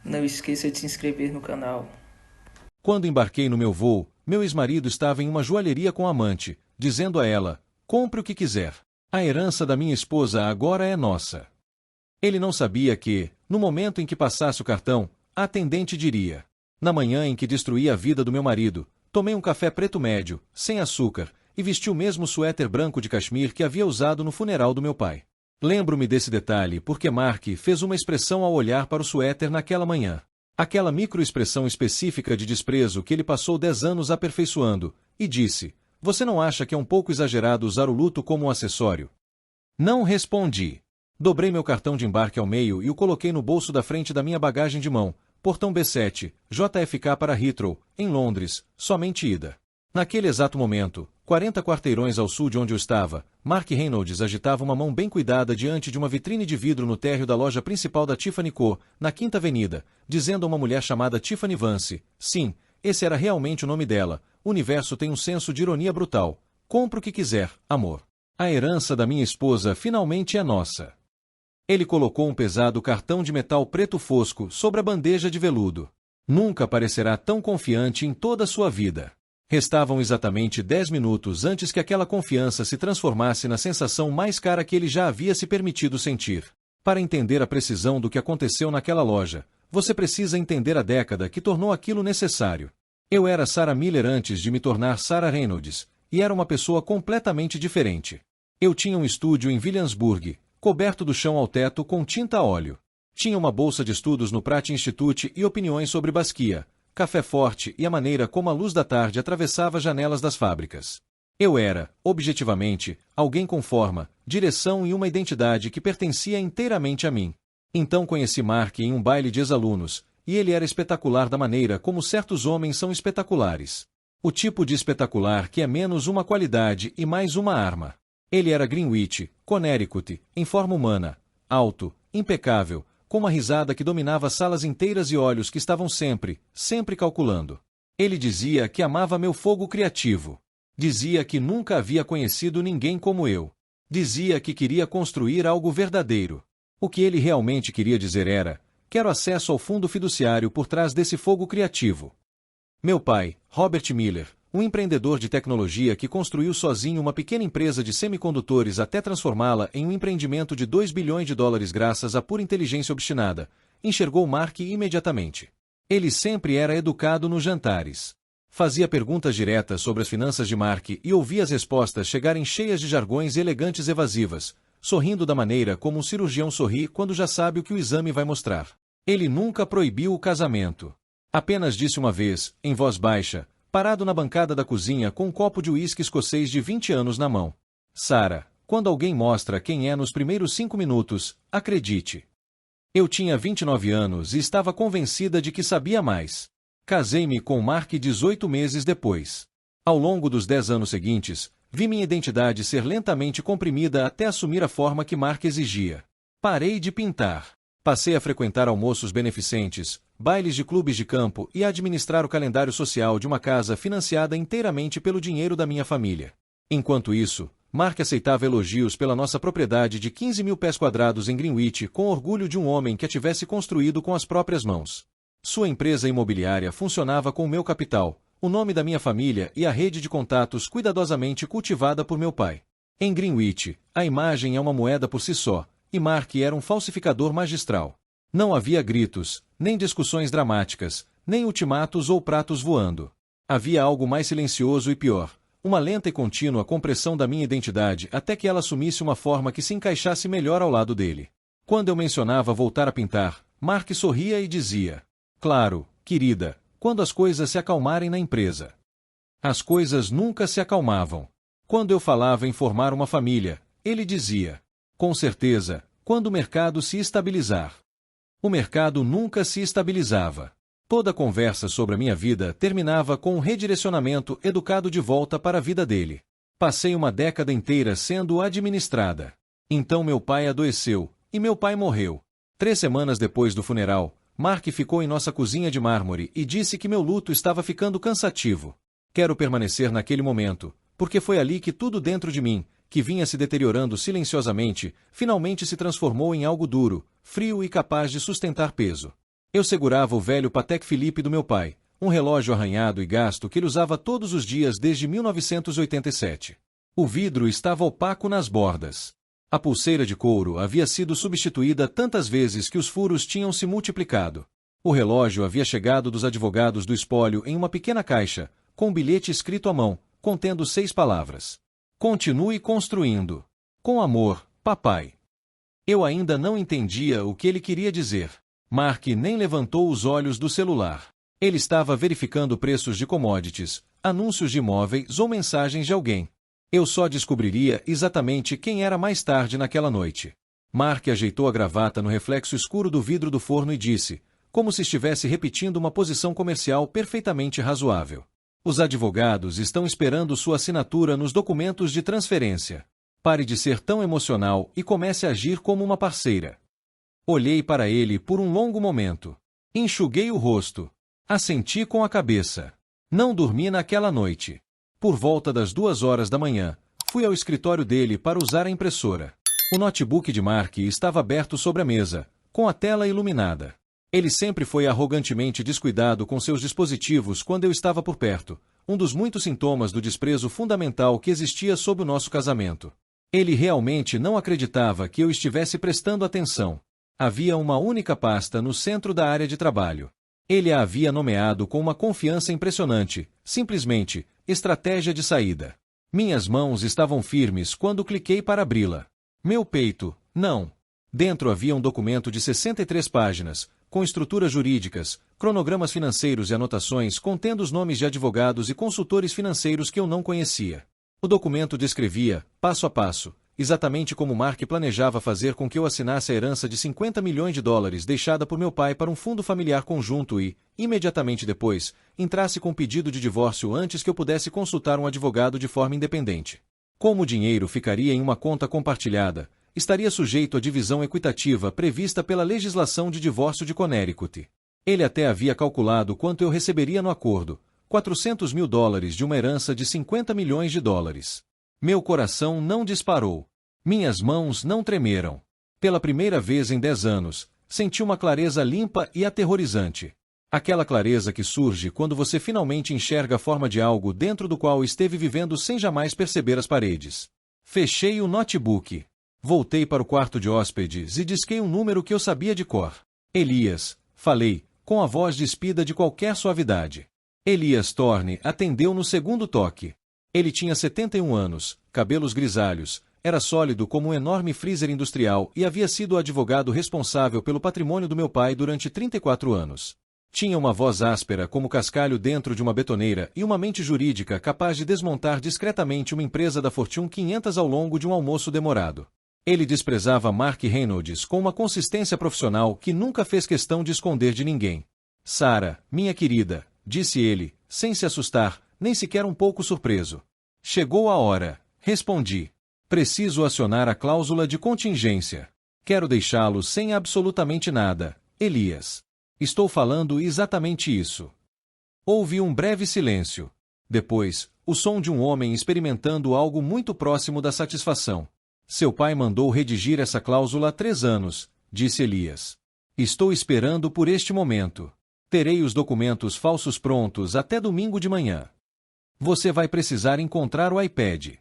Não esqueça de se inscrever no canal. Quando embarquei no meu voo, meu ex-marido estava em uma joalheria com a amante, dizendo a ela: compre o que quiser. A herança da minha esposa agora é nossa. Ele não sabia que, no momento em que passasse o cartão, a atendente diria: na manhã em que destruí a vida do meu marido, tomei um café preto médio, sem açúcar, e vesti o mesmo suéter branco de cachemir que havia usado no funeral do meu pai. Lembro-me desse detalhe porque Mark fez uma expressão ao olhar para o suéter naquela manhã. Aquela microexpressão específica de desprezo que ele passou 10 anos aperfeiçoando, e disse: você não acha que é um pouco exagerado usar o luto como um acessório? Não respondi. Dobrei meu cartão de embarque ao meio e o coloquei no bolso da frente da minha bagagem de mão, portão B7, JFK para Heathrow, em Londres, somente ida. Naquele exato momento, 40 quarteirões ao sul de onde eu estava, Mark Reynolds agitava uma mão bem cuidada diante de uma vitrine de vidro no térreo da loja principal da Tiffany Co., na Quinta Avenida, dizendo a uma mulher chamada Tiffany Vance: sim, esse era realmente o nome dela, o universo tem um senso de ironia brutal. Compre o que quiser, amor. A herança da minha esposa finalmente é nossa. Ele colocou um pesado cartão de metal preto fosco sobre a bandeja de veludo. Nunca parecerá tão confiante em toda a sua vida. Restavam exatamente 10 minutos antes que aquela confiança se transformasse na sensação mais cara que ele já havia se permitido sentir. Para entender a precisão do que aconteceu naquela loja, você precisa entender a década que tornou aquilo necessário. Eu era Sarah Miller antes de me tornar Sarah Reynolds, e era uma pessoa completamente diferente. Eu tinha um estúdio em Williamsburg, coberto do chão ao teto com tinta a óleo. Tinha uma bolsa de estudos no Pratt Institute e opiniões sobre Basquiat, café forte e a maneira como a luz da tarde atravessava janelas das fábricas. Eu era, objetivamente, alguém com forma, direção e uma identidade que pertencia inteiramente a mim. Então conheci Mark em um baile de ex-alunos, e ele era espetacular da maneira como certos homens são espetaculares. O tipo de espetacular que é menos uma qualidade e mais uma arma. Ele era Greenwich, Connecticut, em forma humana, alto, impecável, com uma risada que dominava salas inteiras e olhos que estavam sempre, sempre calculando. Ele dizia que amava meu fogo criativo. Dizia que nunca havia conhecido ninguém como eu. Dizia que queria construir algo verdadeiro. O que ele realmente queria dizer era: quero acesso ao fundo fiduciário por trás desse fogo criativo. Meu pai, Robert Miller, um empreendedor de tecnologia que construiu sozinho uma pequena empresa de semicondutores até transformá-la em um empreendimento de 2 bilhões de dólares graças à pura inteligência obstinada, enxergou Mark imediatamente. Ele sempre era educado nos jantares. Fazia perguntas diretas sobre as finanças de Mark e ouvia as respostas chegarem cheias de jargões elegantes evasivas, sorrindo da maneira como um cirurgião sorri quando já sabe o que o exame vai mostrar. Ele nunca proibiu o casamento. Apenas disse uma vez, em voz baixa, parado na bancada da cozinha com um copo de uísque escocês de 20 anos na mão: Sarah, quando alguém mostra quem é nos primeiros 5 minutos, acredite. Eu tinha 29 anos e estava convencida de que sabia mais. Casei-me com Mark 18 meses depois. Ao longo dos 10 anos seguintes, vi minha identidade ser lentamente comprimida até assumir a forma que Mark exigia. Parei de pintar. Passei a frequentar almoços beneficentes, bailes de clubes de campo e a administrar o calendário social de uma casa financiada inteiramente pelo dinheiro da minha família. Enquanto isso, Mark aceitava elogios pela nossa propriedade de 15 mil pés quadrados em Greenwich com orgulho de um homem que a tivesse construído com as próprias mãos. Sua empresa imobiliária funcionava com o meu capital, o nome da minha família e a rede de contatos cuidadosamente cultivada por meu pai. Em Greenwich, a imagem é uma moeda por si só, e Mark era um falsificador magistral. Não havia gritos, nem discussões dramáticas, nem ultimatos ou pratos voando. Havia algo mais silencioso e pior, uma lenta e contínua compressão da minha identidade até que ela assumisse uma forma que se encaixasse melhor ao lado dele. Quando eu mencionava voltar a pintar, Mark sorria e dizia: claro, querida, quando as coisas se acalmarem na empresa. As coisas nunca se acalmavam. Quando eu falava em formar uma família, ele dizia: com certeza, quando o mercado se estabilizar. O mercado nunca se estabilizava. Toda conversa sobre a minha vida terminava com um redirecionamento educado de volta para a vida dele. Passei uma década inteira sendo administrada. Então meu pai adoeceu, e meu pai morreu. 3 semanas depois do funeral, Mark ficou em nossa cozinha de mármore e disse que meu luto estava ficando cansativo. Quero permanecer naquele momento, porque foi ali que tudo dentro de mim, que vinha se deteriorando silenciosamente, finalmente se transformou em algo duro, frio e capaz de sustentar peso. Eu segurava o velho Patek Philippe do meu pai, um relógio arranhado e gasto que ele usava todos os dias desde 1987. O vidro estava opaco nas bordas. A pulseira de couro havia sido substituída tantas vezes que os furos tinham se multiplicado. O relógio havia chegado dos advogados do espólio em uma pequena caixa, com um bilhete escrito à mão, contendo 6 palavras. Continue construindo. Com amor, papai. Eu ainda não entendia o que ele queria dizer. Mark nem levantou os olhos do celular. Ele estava verificando preços de commodities, anúncios de imóveis ou mensagens de alguém. Eu só descobriria exatamente quem era mais tarde naquela noite. Mark ajeitou a gravata no reflexo escuro do vidro do forno e disse, como se estivesse repetindo uma posição comercial perfeitamente razoável. Os advogados estão esperando sua assinatura nos documentos de transferência. Pare de ser tão emocional e comece a agir como uma parceira. Olhei para ele por um longo momento. Enxuguei o rosto. Assenti com a cabeça. Não dormi naquela noite. Por volta das 2 horas da manhã, fui ao escritório dele para usar a impressora. O notebook de Mark estava aberto sobre a mesa, com a tela iluminada. Ele sempre foi arrogantemente descuidado com seus dispositivos quando eu estava por perto, um dos muitos sintomas do desprezo fundamental que existia sob o nosso casamento. Ele realmente não acreditava que eu estivesse prestando atenção. Havia uma única pasta no centro da área de trabalho. Ele a havia nomeado com uma confiança impressionante, simplesmente, estratégia de saída. Minhas mãos estavam firmes quando cliquei para abri-la. Meu peito, não. Dentro havia um documento de 63 páginas, com estruturas jurídicas, cronogramas financeiros e anotações contendo os nomes de advogados e consultores financeiros que eu não conhecia. O documento descrevia, passo a passo, exatamente como Mark planejava fazer com que eu assinasse a herança de 50 milhões de dólares deixada por meu pai para um fundo familiar conjunto e, imediatamente depois, entrasse com pedido de divórcio antes que eu pudesse consultar um advogado de forma independente. Como o dinheiro ficaria em uma conta compartilhada, estaria sujeito à divisão equitativa prevista pela legislação de divórcio de Connecticut. Ele até havia calculado quanto eu receberia no acordo, 400 mil dólares de uma herança de 50 milhões de dólares. Meu coração não disparou. Minhas mãos não tremeram. Pela primeira vez em 10 anos, senti uma clareza limpa e aterrorizante. Aquela clareza que surge quando você finalmente enxerga a forma de algo dentro do qual esteve vivendo sem jamais perceber as paredes. Fechei o notebook. Voltei para o quarto de hóspedes e disquei um número que eu sabia de cor. Elias, falei, com a voz despida de qualquer suavidade. Elias Thorne atendeu no segundo toque. Ele tinha 71 anos, cabelos grisalhos, era sólido como um enorme freezer industrial e havia sido o advogado responsável pelo patrimônio do meu pai durante 34 anos. Tinha uma voz áspera como cascalho dentro de uma betoneira e uma mente jurídica capaz de desmontar discretamente uma empresa da Fortune 500 ao longo de um almoço demorado. Ele desprezava Mark Reynolds com uma consistência profissional que nunca fez questão de esconder de ninguém. Sarah, minha querida, disse ele, sem se assustar, nem sequer um pouco surpreso. Chegou a hora, respondi. Preciso acionar a cláusula de contingência. Quero deixá-lo sem absolutamente nada, Elias. Estou falando exatamente isso. Houve um breve silêncio. Depois, o som de um homem experimentando algo muito próximo da satisfação. Seu pai mandou redigir essa cláusula há 3 anos, disse Elias. Estou esperando por este momento. Terei os documentos falsos prontos até domingo de manhã. Você vai precisar encontrar o iPad.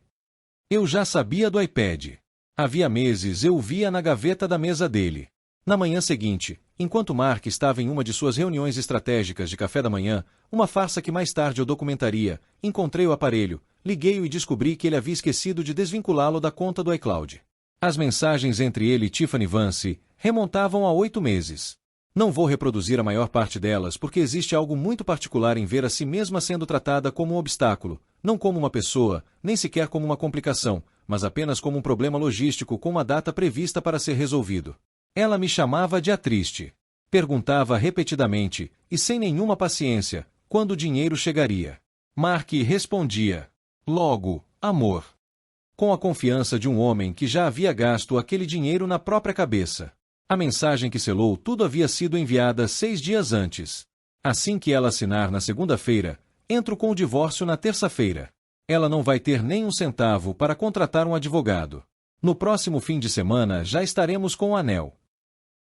Eu já sabia do iPad. Havia meses eu o via na gaveta da mesa dele. Na manhã seguinte, enquanto Mark estava em uma de suas reuniões estratégicas de café da manhã, uma farsa que mais tarde eu documentaria, encontrei o aparelho, liguei-o e descobri que ele havia esquecido de desvinculá-lo da conta do iCloud. As mensagens entre ele e Tiffany Vance remontavam a 8 meses. Não vou reproduzir a maior parte delas porque existe algo muito particular em ver a si mesma sendo tratada como um obstáculo, não como uma pessoa, nem sequer como uma complicação, mas apenas como um problema logístico com uma data prevista para ser resolvido. Ela me chamava de a triste. Perguntava repetidamente, e sem nenhuma paciência, quando o dinheiro chegaria. Mark respondia, logo, amor. Com a confiança de um homem que já havia gasto aquele dinheiro na própria cabeça. A mensagem que selou tudo havia sido enviada 6 dias antes. Assim que ela assinar na segunda-feira, entro com o divórcio na terça-feira. Ela não vai ter nem um centavo para contratar um advogado. No próximo fim de semana já estaremos com o anel.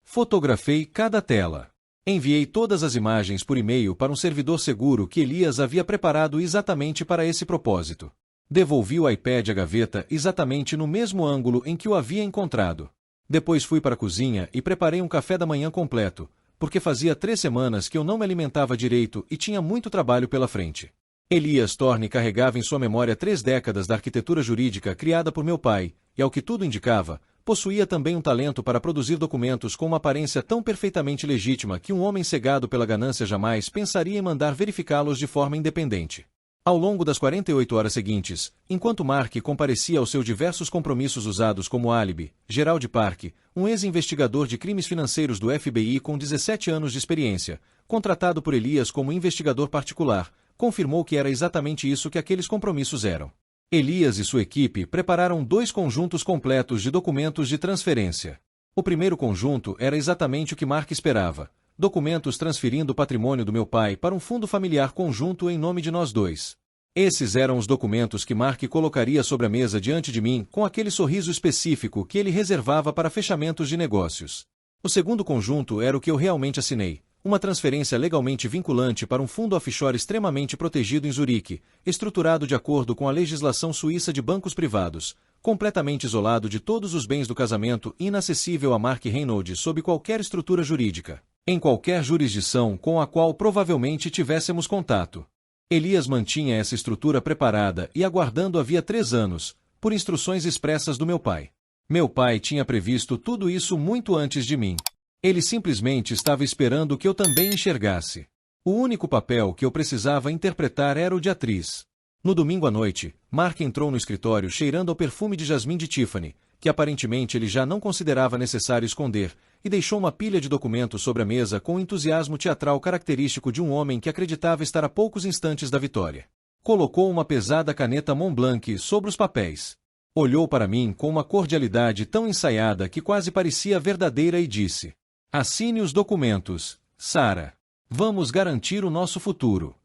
Fotografei cada tela. Enviei todas as imagens por e-mail para um servidor seguro que Elias havia preparado exatamente para esse propósito. Devolvi o iPad à gaveta exatamente no mesmo ângulo em que o havia encontrado. Depois fui para a cozinha e preparei um café da manhã completo, porque fazia 3 semanas que eu não me alimentava direito e tinha muito trabalho pela frente. Elias Thorne carregava em sua memória 3 décadas da arquitetura jurídica criada por meu pai, e ao que tudo indicava, possuía também um talento para produzir documentos com uma aparência tão perfeitamente legítima que um homem cegado pela ganância jamais pensaria em mandar verificá-los de forma independente. Ao longo das 48 horas seguintes, enquanto Mark comparecia aos seus diversos compromissos usados como álibi, Gerald Park, um ex-investigador de crimes financeiros do FBI com 17 anos de experiência, contratado por Elias como investigador particular, confirmou que era exatamente isso que aqueles compromissos eram. Elias e sua equipe prepararam 2 conjuntos completos de documentos de transferência. O primeiro conjunto era exatamente o que Mark esperava: documentos transferindo o patrimônio do meu pai para um fundo familiar conjunto em nome de nós dois. Esses eram os documentos que Mark colocaria sobre a mesa diante de mim com aquele sorriso específico que ele reservava para fechamentos de negócios. O segundo conjunto era o que eu realmente assinei: uma transferência legalmente vinculante para um fundo offshore extremamente protegido em Zurique, estruturado de acordo com a legislação suíça de bancos privados, completamente isolado de todos os bens do casamento e inacessível a Mark Reynolds sob qualquer estrutura jurídica, em qualquer jurisdição com a qual provavelmente tivéssemos contato. Elias mantinha essa estrutura preparada e aguardando havia 3 anos, por instruções expressas do meu pai. Meu pai tinha previsto tudo isso muito antes de mim. Ele simplesmente estava esperando que eu também enxergasse. O único papel que eu precisava interpretar era o de atriz. No domingo à noite, Mark entrou no escritório cheirando ao perfume de jasmim de Tiffany, que aparentemente ele já não considerava necessário esconder, e deixou uma pilha de documentos sobre a mesa com o entusiasmo teatral característico de um homem que acreditava estar a poucos instantes da vitória. Colocou uma pesada caneta Montblanc sobre os papéis. Olhou para mim com uma cordialidade tão ensaiada que quase parecia verdadeira e disse: "Assine os documentos, Sarah. Vamos garantir o nosso futuro."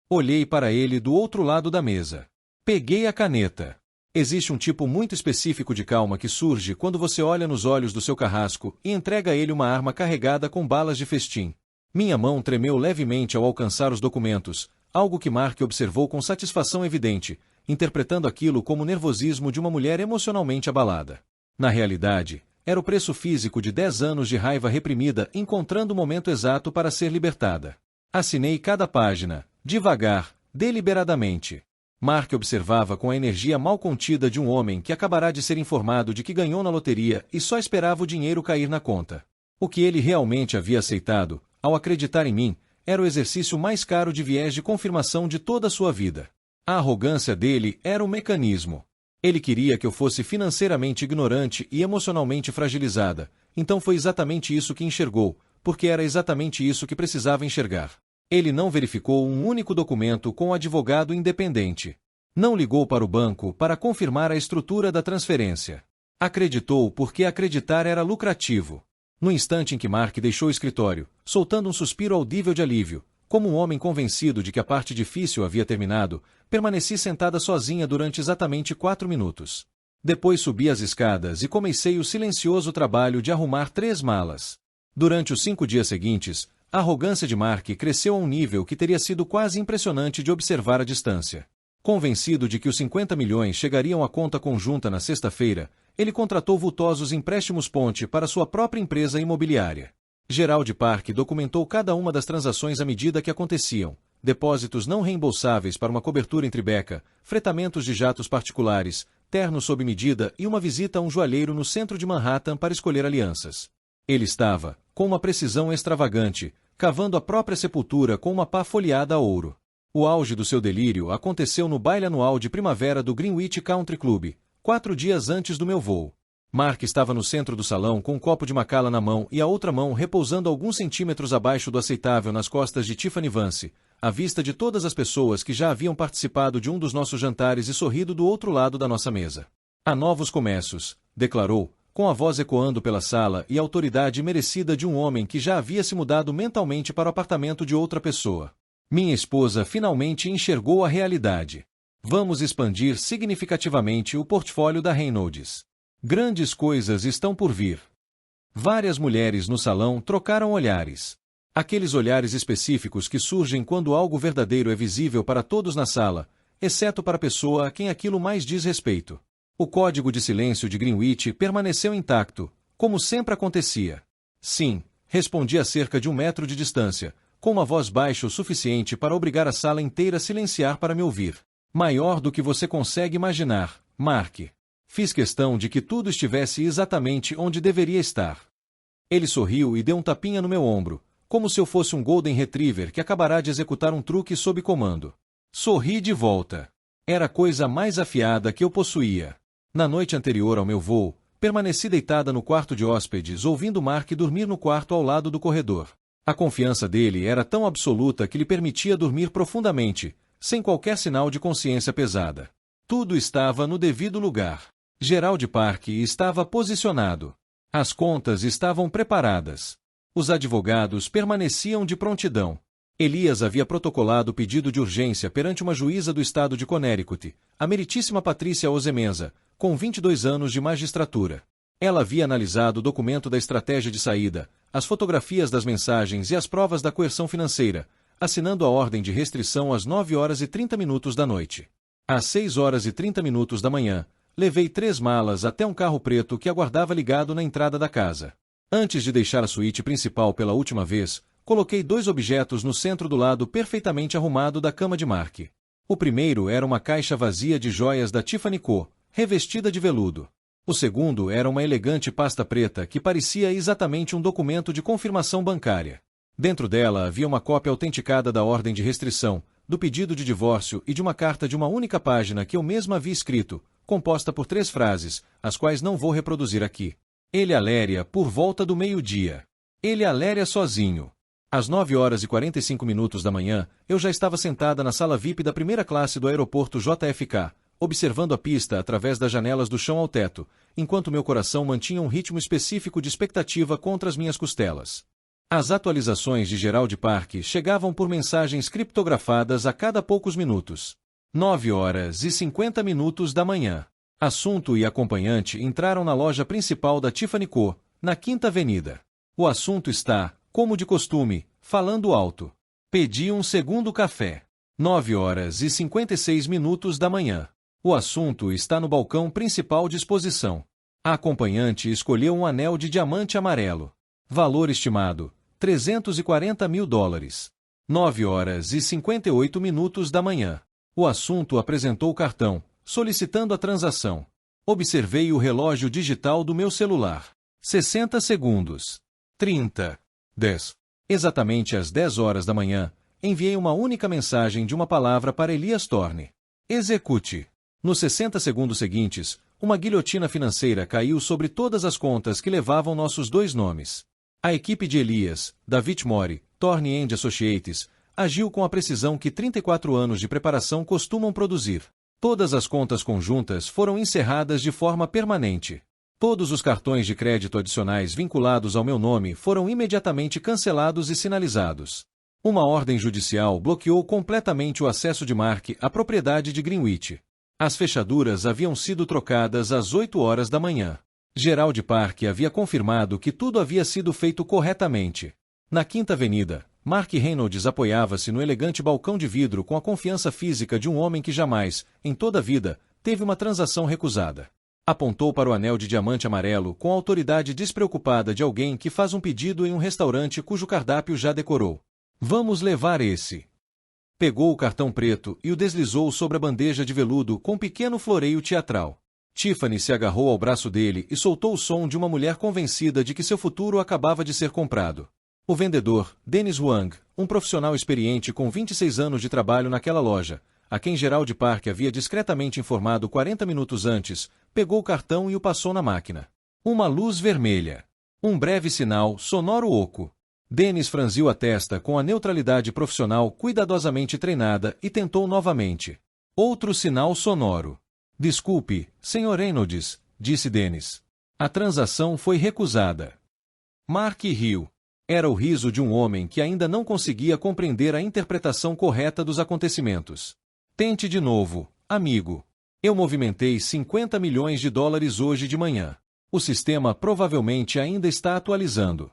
Olhei para ele do outro lado da mesa. Peguei a caneta. Existe um tipo muito específico de calma que surge quando você olha nos olhos do seu carrasco e entrega a ele uma arma carregada com balas de festim. Minha mão tremeu levemente ao alcançar os documentos, algo que Mark observou com satisfação evidente, interpretando aquilo como o nervosismo de uma mulher emocionalmente abalada. Na realidade, era o preço físico de 10 anos de raiva reprimida encontrando o momento exato para ser libertada. Assinei cada página, devagar, deliberadamente. Mark observava com a energia mal contida de um homem que acabará de ser informado de que ganhou na loteria e só esperava o dinheiro cair na conta. O que ele realmente havia aceitado, ao acreditar em mim, era o exercício mais caro de viés de confirmação de toda a sua vida. A arrogância dele era o mecanismo. Ele queria que eu fosse financeiramente ignorante e emocionalmente fragilizada, então foi exatamente isso que enxergou, porque era exatamente isso que precisava enxergar. Ele não verificou um único documento com o advogado independente. Não ligou para o banco para confirmar a estrutura da transferência. Acreditou porque acreditar era lucrativo. No instante em que Mark deixou o escritório, soltando um suspiro audível de alívio, como um homem convencido de que a parte difícil havia terminado, permaneci sentada sozinha durante exatamente 4 minutos. Depois subi as escadas e comecei o silencioso trabalho de arrumar 3 malas. Durante os 5 dias seguintes, a arrogância de Mark cresceu a um nível que teria sido quase impressionante de observar à distância. Convencido de que os 50 milhões chegariam à conta conjunta na sexta-feira, ele contratou vultosos empréstimos ponte para sua própria empresa imobiliária. Gerald Park documentou cada uma das transações à medida que aconteciam: depósitos não reembolsáveis para uma cobertura em Tribeca, fretamentos de jatos particulares, ternos sob medida e uma visita a um joalheiro no centro de Manhattan para escolher alianças. Ele estava, com uma precisão extravagante, cavando a própria sepultura com uma pá folheada a ouro. O auge do seu delírio aconteceu no baile anual de primavera do Greenwich Country Club, 4 dias antes do meu voo. Mark estava no centro do salão com um copo de Macallan na mão e a outra mão repousando alguns centímetros abaixo do aceitável nas costas de Tiffany Vance, à vista de todas as pessoas que já haviam participado de um dos nossos jantares e sorrido do outro lado da nossa mesa. "Há novos começos", declarou, com a voz ecoando pela sala e a autoridade merecida de um homem que já havia se mudado mentalmente para o apartamento de outra pessoa. Minha esposa finalmente enxergou a realidade. Vamos expandir significativamente o portfólio da Reynolds. Grandes coisas estão por vir. Várias mulheres no salão trocaram olhares. Aqueles olhares específicos que surgem quando algo verdadeiro é visível para todos na sala, exceto para a pessoa a quem aquilo mais diz respeito. O código de silêncio de Greenwich permaneceu intacto, como sempre acontecia. Sim, respondi a cerca de 1 metro de distância, com uma voz baixa o suficiente para obrigar a sala inteira a silenciar para me ouvir. Maior do que você consegue imaginar, Mark. Fiz questão de que tudo estivesse exatamente onde deveria estar. Ele sorriu e deu um tapinha no meu ombro, como se eu fosse um Golden Retriever que acabará de executar um truque sob comando. Sorri de volta. Era a coisa mais afiada que eu possuía. Na noite anterior ao meu voo, permaneci deitada no quarto de hóspedes ouvindo Mark dormir no quarto ao lado do corredor. A confiança dele era tão absoluta que lhe permitia dormir profundamente, sem qualquer sinal de consciência pesada. Tudo estava no devido lugar. Gerald Park estava posicionado. As contas estavam preparadas. Os advogados permaneciam de prontidão. Elias havia protocolado pedido de urgência perante uma juíza do estado de Connecticut, a meritíssima Patrícia Osemenza, com 22 anos de magistratura. Ela havia analisado o documento da estratégia de saída, as fotografias das mensagens e as provas da coerção financeira, assinando a ordem de restrição às 9h30 da noite. Às 6h30 da manhã, levei 3 malas até um carro preto que aguardava ligado na entrada da casa. Antes de deixar a suíte principal pela última vez, coloquei 2 objetos no centro do lado perfeitamente arrumado da cama de Mark. O primeiro era uma caixa vazia de joias da Tiffany Co., revestida de veludo. O segundo era uma elegante pasta preta que parecia exatamente um documento de confirmação bancária. Dentro dela havia uma cópia autenticada da ordem de restrição, do pedido de divórcio e de uma carta de uma única página que eu mesma havia escrito, composta por 3 frases, as quais não vou reproduzir aqui. Ele aléria por volta do meio-dia. Ele aléria sozinho. Às 9h45 da manhã, eu já estava sentada na sala VIP da primeira classe do aeroporto JFK, observando a pista através das janelas do chão ao teto, enquanto meu coração mantinha um ritmo específico de expectativa contra as minhas costelas. As atualizações de Gerald Park chegavam por mensagens criptografadas a cada poucos minutos. 9h50 da manhã. Assunto e acompanhante entraram na loja principal da Tiffany Co., na 5ª Avenida. O assunto está, como de costume, falando alto. Pedi um segundo café. 9h56 da manhã. O assunto está no balcão principal de exposição. A acompanhante escolheu um anel de diamante amarelo. Valor estimado, $340 mil. 9h58 da manhã. O assunto apresentou o cartão, solicitando a transação. Observei o relógio digital do meu celular. 60 segundos. 30. 10. Exatamente às 10h da manhã, enviei uma única mensagem de uma palavra para Elias Thorne. Execute. Nos 60 segundos seguintes, uma guilhotina financeira caiu sobre todas as contas que levavam nossos 2 nomes. A equipe de Elias, David Mori, Thorne & Associates, agiu com a precisão que 34 anos de preparação costumam produzir. Todas as contas conjuntas foram encerradas de forma permanente. Todos os cartões de crédito adicionais vinculados ao meu nome foram imediatamente cancelados e sinalizados. Uma ordem judicial bloqueou completamente o acesso de Mark à propriedade de Greenwich. As fechaduras haviam sido trocadas às 8h da manhã. Gerald Park havia confirmado que tudo havia sido feito corretamente. Na 5ª Avenida, Mark Reynolds apoiava-se no elegante balcão de vidro com a confiança física de um homem que jamais, em toda a vida, teve uma transação recusada. Apontou para o anel de diamante amarelo com a autoridade despreocupada de alguém que faz um pedido em um restaurante cujo cardápio já decorou. Vamos levar esse. Pegou o cartão preto e o deslizou sobre a bandeja de veludo com um pequeno floreio teatral. Tiffany se agarrou ao braço dele e soltou o som de uma mulher convencida de que seu futuro acabava de ser comprado. O vendedor, Dennis Wang, um profissional experiente com 26 anos de trabalho naquela loja, a quem Gerald Park havia discretamente informado 40 minutos antes, pegou o cartão e o passou na máquina. Uma luz vermelha. Um breve sinal sonoro oco. Dennis franziu a testa com a neutralidade profissional cuidadosamente treinada e tentou novamente. Outro sinal sonoro. Desculpe, Sr. Reynolds, disse Dennis. A transação foi recusada. Mark riu. Era o riso de um homem que ainda não conseguia compreender a interpretação correta dos acontecimentos. Tente de novo, amigo. Eu movimentei $50 milhões hoje de manhã. O sistema provavelmente ainda está atualizando.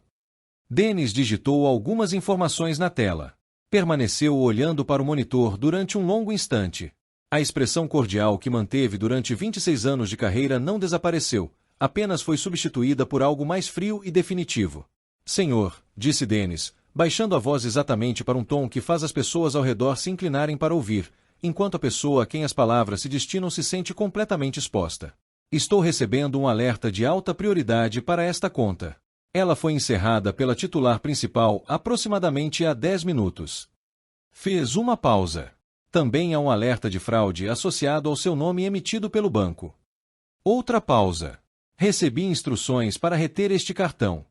Dennis digitou algumas informações na tela. Permaneceu olhando para o monitor durante um longo instante. A expressão cordial que manteve durante 26 anos de carreira não desapareceu, apenas foi substituída por algo mais frio e definitivo. Senhor, disse Dennis, baixando a voz exatamente para um tom que faz as pessoas ao redor se inclinarem para ouvir, enquanto a pessoa a quem as palavras se destinam se sente completamente exposta. Estou recebendo um alerta de alta prioridade para esta conta. Ela foi encerrada pela titular principal aproximadamente há 10 minutos. Fez uma pausa. Também há um alerta de fraude associado ao seu nome emitido pelo banco. Outra pausa. Recebi instruções para reter este cartão.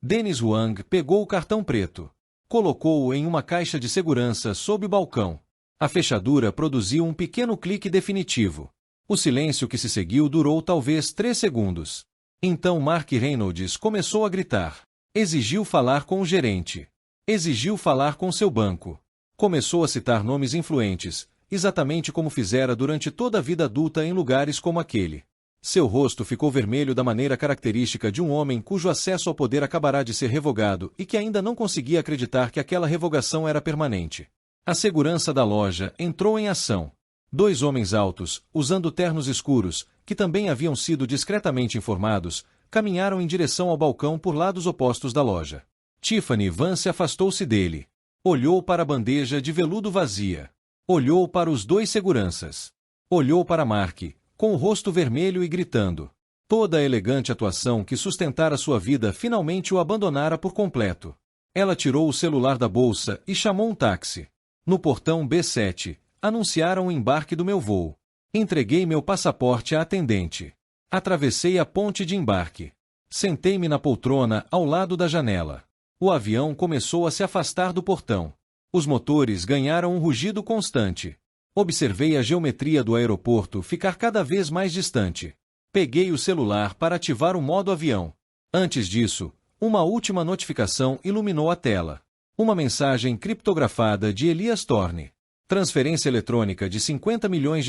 Dennis Wang pegou o cartão preto. Colocou-o em uma caixa de segurança sob o balcão. A fechadura produziu um pequeno clique definitivo. O silêncio que se seguiu durou talvez 3 segundos. Então Mark Reynolds começou a gritar. Exigiu falar com o gerente. Exigiu falar com seu banco. Começou a citar nomes influentes, exatamente como fizera durante toda a vida adulta em lugares como aquele. Seu rosto ficou vermelho da maneira característica de um homem cujo acesso ao poder acabará de ser revogado e que ainda não conseguia acreditar que aquela revogação era permanente. A segurança da loja entrou em ação. 2 homens altos, usando ternos escuros, que também haviam sido discretamente informados, caminharam em direção ao balcão por lados opostos da loja. Tiffany Vance afastou-se dele. Olhou para a bandeja de veludo vazia. Olhou para os 2 seguranças. Olhou para Mark, com o rosto vermelho e gritando. Toda a elegante atuação que sustentara sua vida finalmente o abandonara por completo. Ela tirou o celular da bolsa e chamou um táxi. No portão B7, anunciaram o embarque do meu voo. Entreguei meu passaporte à atendente. Atravessei a ponte de embarque. Sentei-me na poltrona ao lado da janela. O avião começou a se afastar do portão. Os motores ganharam um rugido constante. Observei a geometria do aeroporto ficar cada vez mais distante. Peguei o celular para ativar o modo avião. Antes disso, uma última notificação iluminou a tela. Uma mensagem criptografada de Elias Thorne. Transferência eletrônica de $50 milhões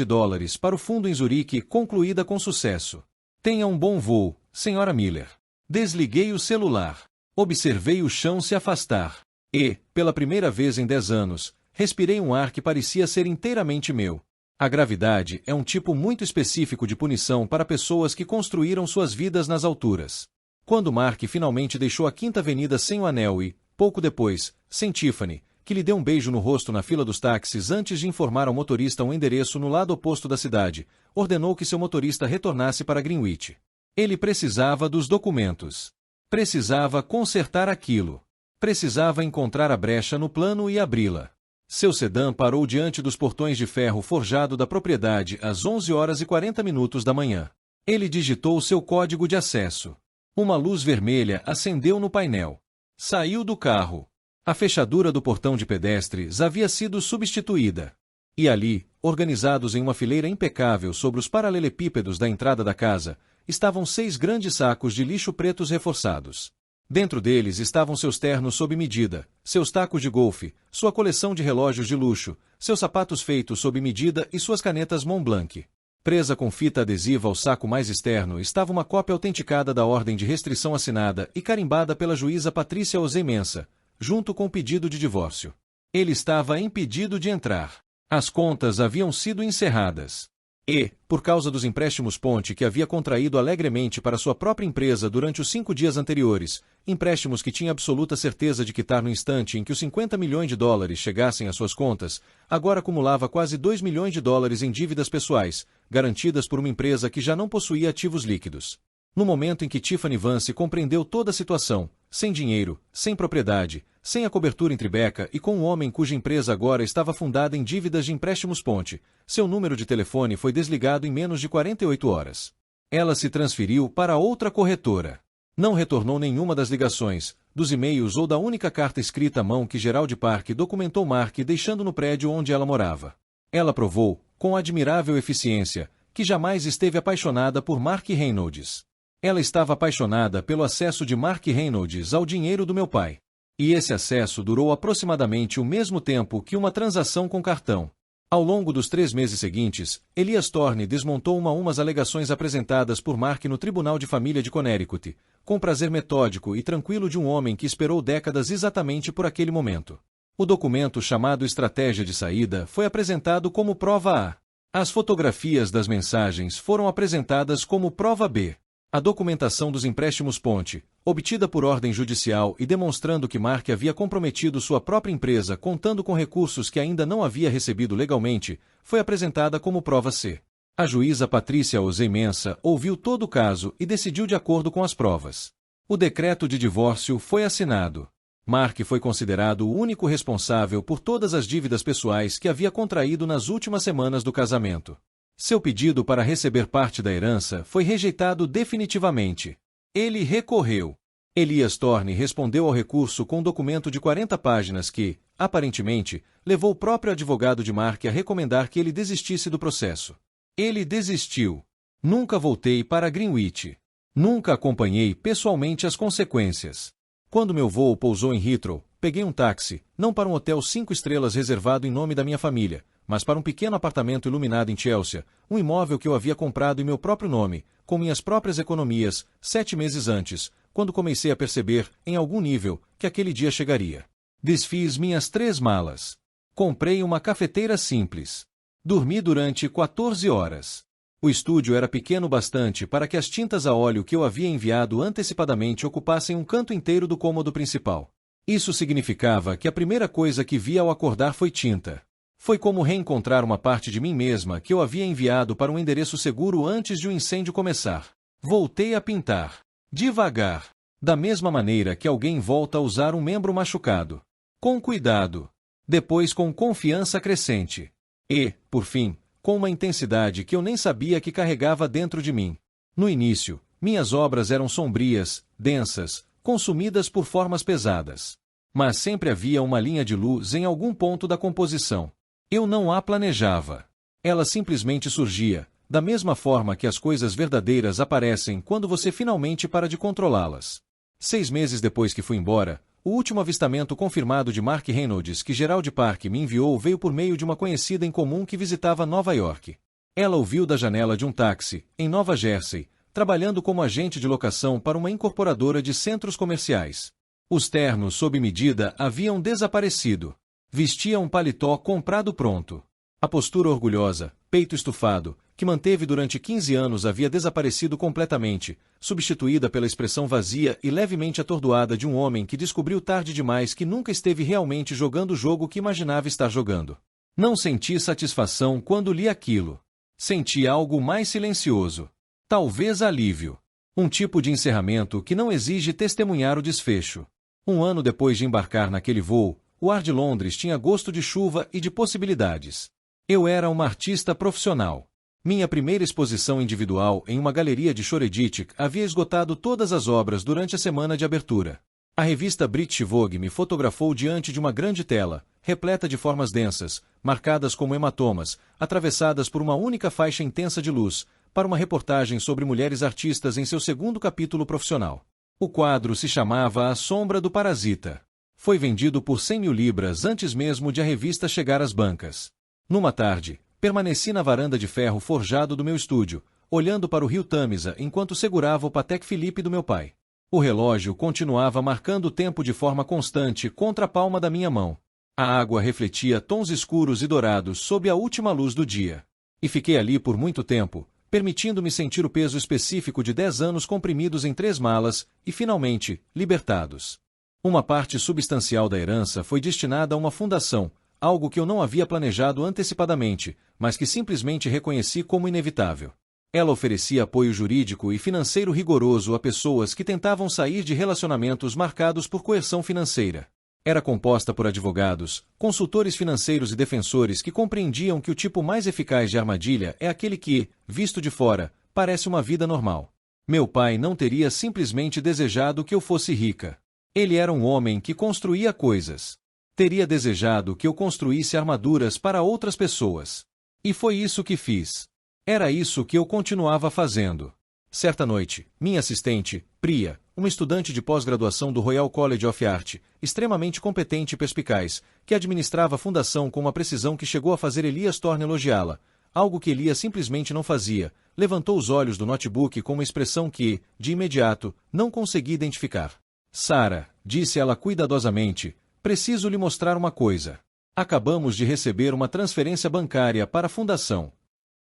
para o fundo em Zurique concluída com sucesso. Tenha um bom voo, Sra. Miller. Desliguei o celular. Observei o chão se afastar. E, pela primeira vez em 10 anos, respirei um ar que parecia ser inteiramente meu. A gravidade é um tipo muito específico de punição para pessoas que construíram suas vidas nas alturas. Quando Mark finalmente deixou a Quinta Avenida sem o anel e, pouco depois, sem Tiffany, que lhe deu um beijo no rosto na fila dos táxis antes de informar ao motorista um endereço no lado oposto da cidade, ordenou que seu motorista retornasse para Greenwich. Ele precisava dos documentos. Precisava consertar aquilo. Precisava encontrar a brecha no plano e abri-la. Seu sedã parou diante dos portões de ferro forjado da propriedade às 11h40 da manhã. Ele digitou seu código de acesso. Uma luz vermelha acendeu no painel. Saiu do carro. A fechadura do portão de pedestres havia sido substituída. E ali, organizados em uma fileira impecável sobre os paralelepípedos da entrada da casa, estavam 6 grandes sacos de lixo pretos reforçados. Dentro deles estavam seus ternos sob medida, seus tacos de golfe, sua coleção de relógios de luxo, seus sapatos feitos sob medida e suas canetas Montblanc. Presa com fita adesiva ao saco mais externo estava uma cópia autenticada da ordem de restrição assinada e carimbada pela juíza Patrícia Osei Mensa, junto com o pedido de divórcio. Ele estava impedido de entrar. As contas haviam sido encerradas. E, por causa dos empréstimos ponte que havia contraído alegremente para sua própria empresa durante os 5 dias anteriores, empréstimos que tinha absoluta certeza de quitar no instante em que os $50 milhões chegassem às suas contas, agora acumulava quase $2 milhões em dívidas pessoais, garantidas por uma empresa que já não possuía ativos líquidos. No momento em que Tiffany Vance compreendeu toda a situação, sem dinheiro, sem propriedade, sem a cobertura em Tribeca e com um homem cuja empresa agora estava fundada em dívidas de empréstimos ponte, seu número de telefone foi desligado em menos de 48 horas. Ela se transferiu para outra corretora. Não retornou nenhuma das ligações, dos e-mails ou da única carta escrita à mão que Gerald Park documentou Mark deixando no prédio onde ela morava. Ela provou, com admirável eficiência, que jamais esteve apaixonada por Mark Reynolds. Ela estava apaixonada pelo acesso de Mark Reynolds ao dinheiro do meu pai. E esse acesso durou aproximadamente o mesmo tempo que uma transação com cartão. Ao longo dos 3 meses seguintes, Elias Thorne desmontou uma a uma as alegações apresentadas por Mark no Tribunal de Família de Connecticut, com prazer metódico e tranquilo de um homem que esperou décadas exatamente por aquele momento. O documento chamado Estratégia de Saída foi apresentado como prova A. As fotografias das mensagens foram apresentadas como prova B. A documentação dos empréstimos ponte, obtida por ordem judicial e demonstrando que Mark havia comprometido sua própria empresa contando com recursos que ainda não havia recebido legalmente, foi apresentada como prova C. A juíza Patrícia Ozey Mensah ouviu todo o caso e decidiu de acordo com as provas. O decreto de divórcio foi assinado. Mark foi considerado o único responsável por todas as dívidas pessoais que havia contraído nas últimas semanas do casamento. Seu pedido para receber parte da herança foi rejeitado definitivamente. Ele recorreu. Elias Thorne respondeu ao recurso com um documento de 40 páginas que, aparentemente, levou o próprio advogado de Mark a recomendar que ele desistisse do processo. Ele desistiu. Nunca voltei para Greenwich. Nunca acompanhei pessoalmente as consequências. Quando meu voo pousou em Heathrow, peguei um táxi, não para um hotel 5 estrelas reservado em nome da minha família, mas para um pequeno apartamento iluminado em Chelsea, um imóvel que eu havia comprado em meu próprio nome, com minhas próprias economias, 7 meses antes, quando comecei a perceber, em algum nível, que aquele dia chegaria. Desfiz minhas 3 malas. Comprei uma cafeteira simples. Dormi durante 14 horas. O estúdio era pequeno bastante para que as tintas a óleo que eu havia enviado antecipadamente ocupassem um canto inteiro do cômodo principal. Isso significava que a primeira coisa que vi ao acordar foi tinta. Foi como reencontrar uma parte de mim mesma que eu havia enviado para um endereço seguro antes de o incêndio começar. Voltei a pintar. Devagar. Da mesma maneira que alguém volta a usar um membro machucado. Com cuidado. Depois com confiança crescente. E, por fim, com uma intensidade que eu nem sabia que carregava dentro de mim. No início, minhas obras eram sombrias, densas, consumidas por formas pesadas. Mas sempre havia uma linha de luz em algum ponto da composição. Eu não a planejava. Ela simplesmente surgia, da mesma forma que as coisas verdadeiras aparecem quando você finalmente para de controlá-las. 6 meses depois que fui embora, o último avistamento confirmado de Mark Reynolds que Gerald Park me enviou veio por meio de uma conhecida em comum que visitava Nova York. Ela o viu da janela de um táxi, em Nova Jersey, trabalhando como agente de locação para uma incorporadora de centros comerciais. Os ternos sob medida haviam desaparecido. Vestia um paletó comprado pronto. A postura orgulhosa, peito estufado, que manteve durante 15 anos havia desaparecido completamente, substituída pela expressão vazia e levemente atordoada de um homem que descobriu tarde demais que nunca esteve realmente jogando o jogo que imaginava estar jogando. Não senti satisfação quando li aquilo. Senti algo mais silencioso. Talvez alívio. Um tipo de encerramento que não exige testemunhar o desfecho. 1 ano depois de embarcar naquele voo, o ar de Londres tinha gosto de chuva e de possibilidades. Eu era uma artista profissional. Minha primeira exposição individual em uma galeria de Shoreditch havia esgotado todas as obras durante a semana de abertura. A revista British Vogue me fotografou diante de uma grande tela, repleta de formas densas, marcadas como hematomas, atravessadas por uma única faixa intensa de luz, para uma reportagem sobre mulheres artistas em seu 2º capítulo profissional. O quadro se chamava A Sombra do Parasita. Foi vendido por 100 mil libras antes mesmo de a revista chegar às bancas. Numa tarde, permaneci na varanda de ferro forjado do meu estúdio, olhando para o rio Tâmisa enquanto segurava o Patek Philippe do meu pai. O relógio continuava marcando o tempo de forma constante contra a palma da minha mão. A água refletia tons escuros e dourados sob a última luz do dia. E fiquei ali por muito tempo, permitindo-me sentir o peso específico de 10 anos comprimidos em 3 malas e, finalmente, libertados. Uma parte substancial da herança foi destinada a uma fundação, algo que eu não havia planejado antecipadamente, mas que simplesmente reconheci como inevitável. Ela oferecia apoio jurídico e financeiro rigoroso a pessoas que tentavam sair de relacionamentos marcados por coerção financeira. Era composta por advogados, consultores financeiros e defensores que compreendiam que o tipo mais eficaz de armadilha é aquele que, visto de fora, parece uma vida normal. Meu pai não teria simplesmente desejado que eu fosse rica. Ele era um homem que construía coisas. Teria desejado que eu construísse armaduras para outras pessoas. E foi isso que fiz. Era isso que eu continuava fazendo. Certa noite, minha assistente, Priya, uma estudante de pós-graduação do Royal College of Art, extremamente competente e perspicaz, que administrava a fundação com uma precisão que chegou a fazer Elias Thorne elogiá-la, algo que Elias simplesmente não fazia. Levantou os olhos do notebook com uma expressão que, de imediato, não consegui identificar. Sarah, disse ela cuidadosamente, preciso lhe mostrar uma coisa. Acabamos de receber uma transferência bancária para a fundação.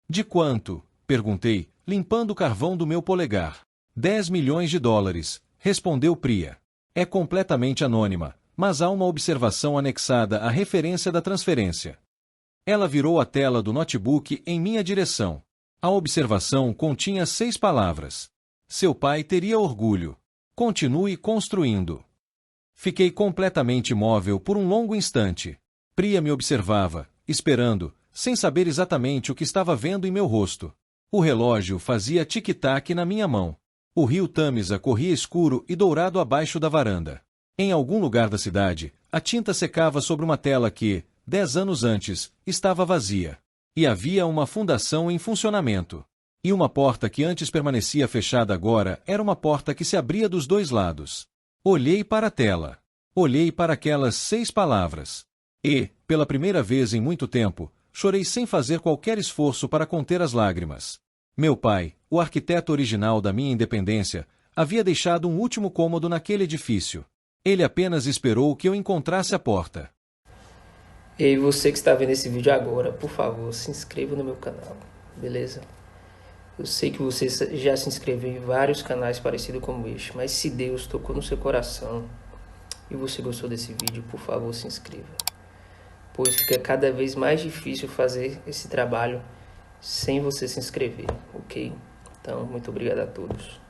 De quanto? Perguntei, limpando o carvão do meu polegar. 10 milhões de dólares, respondeu Priya. É completamente anônima, mas há uma observação anexada à referência da transferência. Ela virou a tela do notebook em minha direção. A observação continha 6 palavras. Seu pai teria orgulho. Continue construindo. Fiquei completamente imóvel por um longo instante. Priya me observava, esperando, sem saber exatamente o que estava vendo em meu rosto. O relógio fazia tic-tac na minha mão. O rio Tâmisa corria escuro e dourado abaixo da varanda. Em algum lugar da cidade, a tinta secava sobre uma tela que, 10 anos antes, estava vazia. E havia uma fundação em funcionamento. E uma porta que antes permanecia fechada agora era uma porta que se abria dos 2 lados. Olhei para a tela. Olhei para aquelas 6 palavras. E, pela primeira vez em muito tempo, chorei sem fazer qualquer esforço para conter as lágrimas. Meu pai, o arquiteto original da minha independência, havia deixado um último cômodo naquele edifício. Ele apenas esperou que eu encontrasse a porta. E você que está vendo esse vídeo agora, por favor, se inscreva no meu canal, beleza? Eu sei que você já se inscreveu em vários canais parecidos como este, mas se Deus tocou no seu coração e você gostou desse vídeo, por favor, se inscreva. Pois fica cada vez mais difícil fazer esse trabalho sem você se inscrever, ok? Então, muito obrigado a todos.